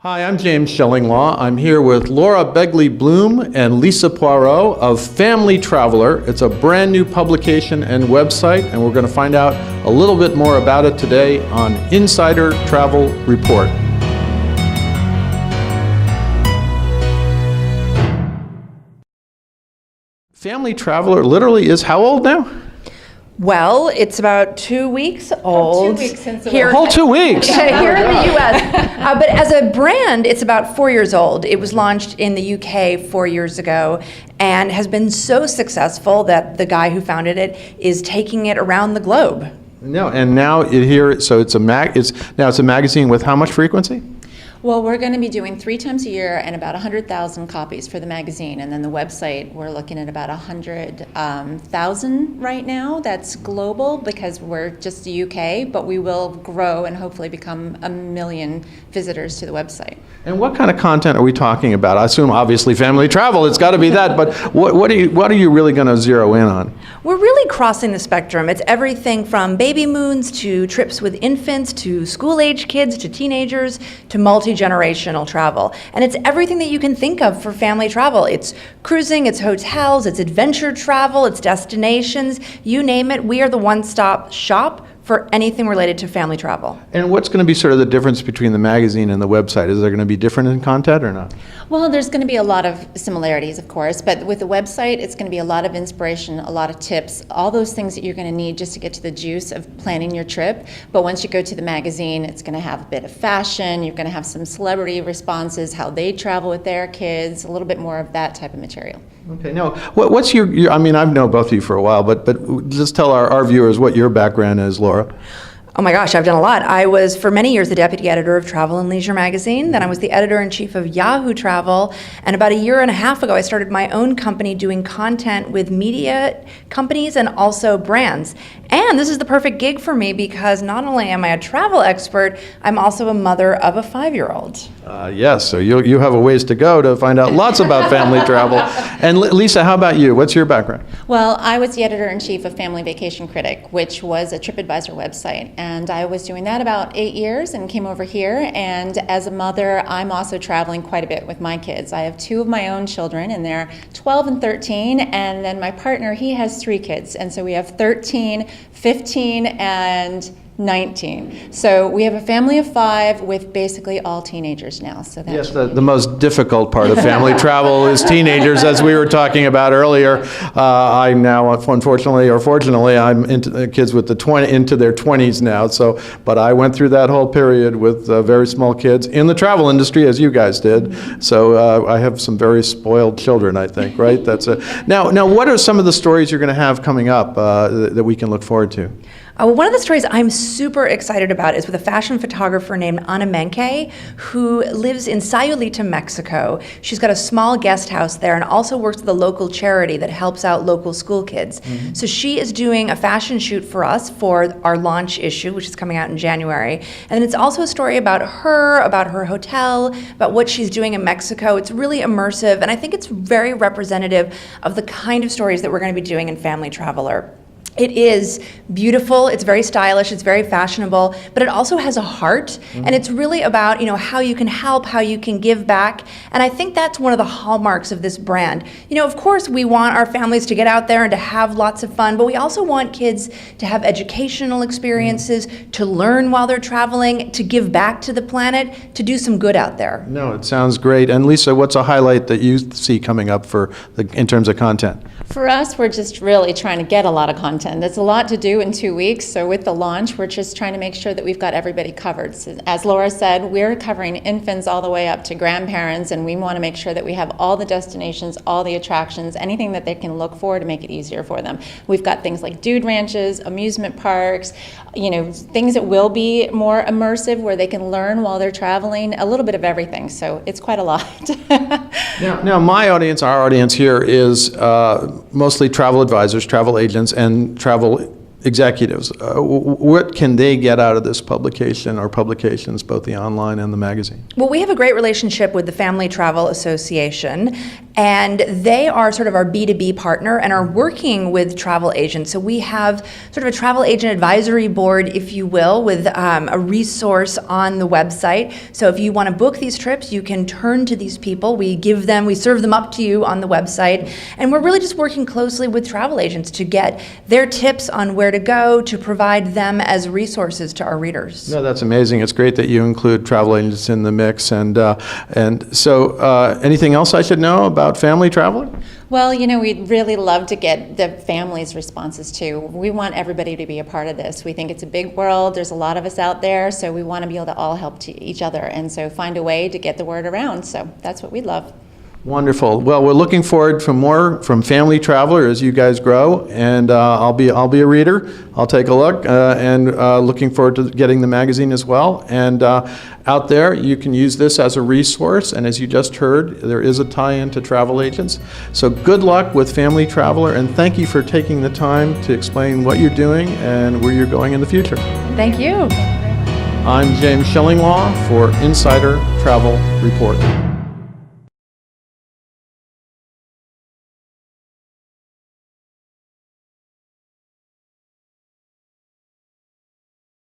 Hi, I'm James Schillinglaw. I'm here with Laura Begley-Bloom and Lisa Poirot of Family Traveler. It's a brand new publication and website, and we're going to find out a little bit more about it today on Insider Travel Report. Family Traveler literally is how old now? Well, it's about 2 weeks old. 2 weeks since it here, A whole 2 weeks. here in the U.S. But as a brand, it's about 4 years old. It was launched in the U.K. 4 years ago and has been so successful that the guy who founded it is taking it around the globe. No, and now it's a magazine with how much frequency? Well, we're going to be doing 3 times a year and about 100,000 copies for the magazine. And then the website, we're looking at about 100,000 right now. That's global because we're just the UK, but we will grow and hopefully become 1 million visitors to the website. And what kind of content are we talking about? I assume obviously family travel, it's got to be that, but what are you really going to zero in on? We're really crossing the spectrum. It's everything from baby moons to trips with infants to school-age kids to teenagers to multi-generational travel. And it's everything that you can think of for family travel. It's cruising, it's hotels, it's adventure travel, it's destinations, you name it. We are the one-stop shop for anything related to family travel. And what's going to be sort of the difference between the magazine and the website? Is there going to be different in content or not? Well, there's going to be a lot of similarities, of course, but with the website, it's going to be a lot of inspiration, a lot of tips, all those things that you're going to need just to get to the juice of planning your trip. But once you go to the magazine, it's going to have a bit of fashion, you're going to have some celebrity responses, how they travel with their kids, a little bit more of that type of material. Okay, now, what's your I mean, I've known both of you for a while, but just tell our viewers what your background is, Laura. Oh my gosh, I've done a lot. I was for many years the deputy editor of Travel and Leisure magazine. Then I was the editor-in-chief of Yahoo Travel. And about 1.5 years ago, I started my own company doing content with media companies and also brands. And this is the perfect gig for me because not only am I a travel expert, I'm also a mother of a 5-year-old. Yes, so you have a ways to go to find out lots about family travel. And Lisa, how about you? What's your background? Well, I was the editor-in-chief of Family Vacation Critic, which was a TripAdvisor website. And I was doing that about 8 years and came over here. And as a mother, I'm also traveling quite a bit with my kids. I have 2 of my own children, and they're 12 and 13. And then my partner, he has 3 kids. And so we have 13, 15, and 19. So we have a family of 5 with basically all teenagers now. So that's Yes, the most difficult part of family travel is teenagers, as we were talking about earlier. I now, unfortunately or fortunately, I'm into kids with into their 20s now. So, but I went through that whole period with very small kids in the travel industry, as you guys did. So I have some very spoiled children, I think, right? Now, what are some of the stories you're going to have coming up that we can look forward to? One of the stories I'm super excited about is with a fashion photographer named Ana Menke, who lives in Sayulita, Mexico. She's got a small guest house there and also works with a local charity that helps out local school kids. Mm-hmm. So she is doing a fashion shoot for us for our launch issue, which is coming out in January. And then it's also a story about her hotel, about what she's doing in Mexico. It's really immersive, and I think it's very representative of the kind of stories that we're going to be doing in Family Traveler. It is beautiful, it's very stylish, it's very fashionable, but it also has a heart, and it's really about, how you can help, how you can give back, and I think that's one of the hallmarks of this brand. Of course, we want our families to get out there and to have lots of fun, but we also want kids to have educational experiences, to learn while they're traveling, to give back to the planet, to do some good out there. No, it sounds great. And Lisa, what's a highlight that you see coming up in terms of content? For us, we're just really trying to get a lot of content. There's a lot to do in 2 weeks, so with the launch, we're just trying to make sure that we've got everybody covered. So, as Laura said, we're covering infants all the way up to grandparents, and we want to make sure that we have all the destinations, all the attractions, anything that they can look for to make it easier for them. We've got things like dude ranches, amusement parks, things that will be more immersive where they can learn while they're traveling, a little bit of everything, so it's quite a lot. Now, our audience here is mostly travel advisors, travel agents, and travel executives. What can they get out of this publication or publications, both the online and the magazine? Well, we have a great relationship with the Family Travel Association, And they are sort of our B2B partner and are working with travel agents. So we have sort of a travel agent advisory board, if you will, with a resource on the website. So if you want to book these trips, you can turn to these people. We serve them up to you on the website. And we're really just working closely with travel agents to get their tips on where to go, to provide them as resources to our readers. No, that's amazing. It's great that you include travel agents in the mix. And so anything else I should know about family traveling? Well, we'd really love to get the families' responses too. We want everybody to be a part of this. We think it's a big world. There's a lot of us out there, so we want to be able to all help each other, and so find a way to get the word around. So that's what we'd love. Wonderful. Well, we're looking forward to more from Family Traveler as you guys grow, and I'll be a reader. I'll take a look, and looking forward to getting the magazine as well. And out there, you can use this as a resource, and as you just heard, there is a tie-in to travel agents. So good luck with Family Traveler, and thank you for taking the time to explain what you're doing and where you're going in the future. Thank you. I'm James Schillinglaw for Insider Travel Report.